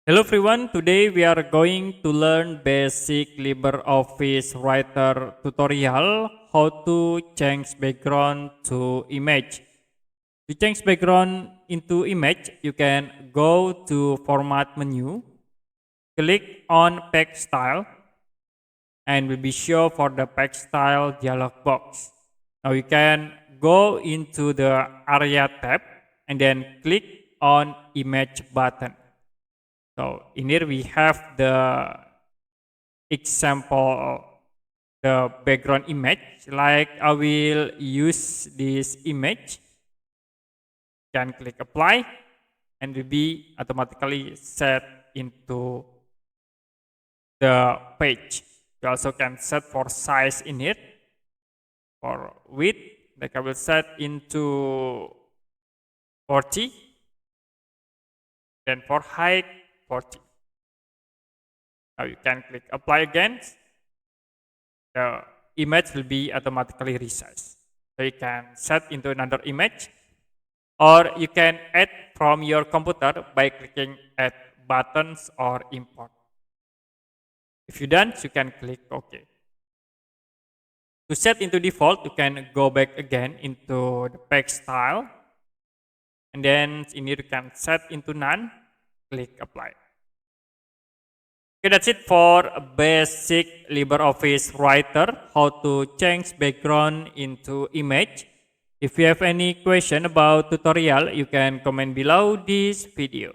Hello everyone, today we are going to learn basic LibreOffice Writer tutorial how to change background to image. To change background into image, you can go to Format menu, click on Page Style, and will be shown for the Page Style dialog box. Now you can go into the Area tab and then click on Image button. So in here we have the example, the background image. Like I will use this image. Can click apply and will be automatically set into the page. You also can set for size in here. For width, like I will set into 40. Then for height, 40. Now you can click apply again. The image will be automatically resized. So you can set into another image, or you can add from your computer by clicking add buttons or import. If you done, you can click OK. To set into default, you can go back again into the page style, and then in here you can set into none. Click apply. Okay, that's it for basic LibreOffice Writer, how to change background into image. If you have any question about tutorial, you can comment below this video.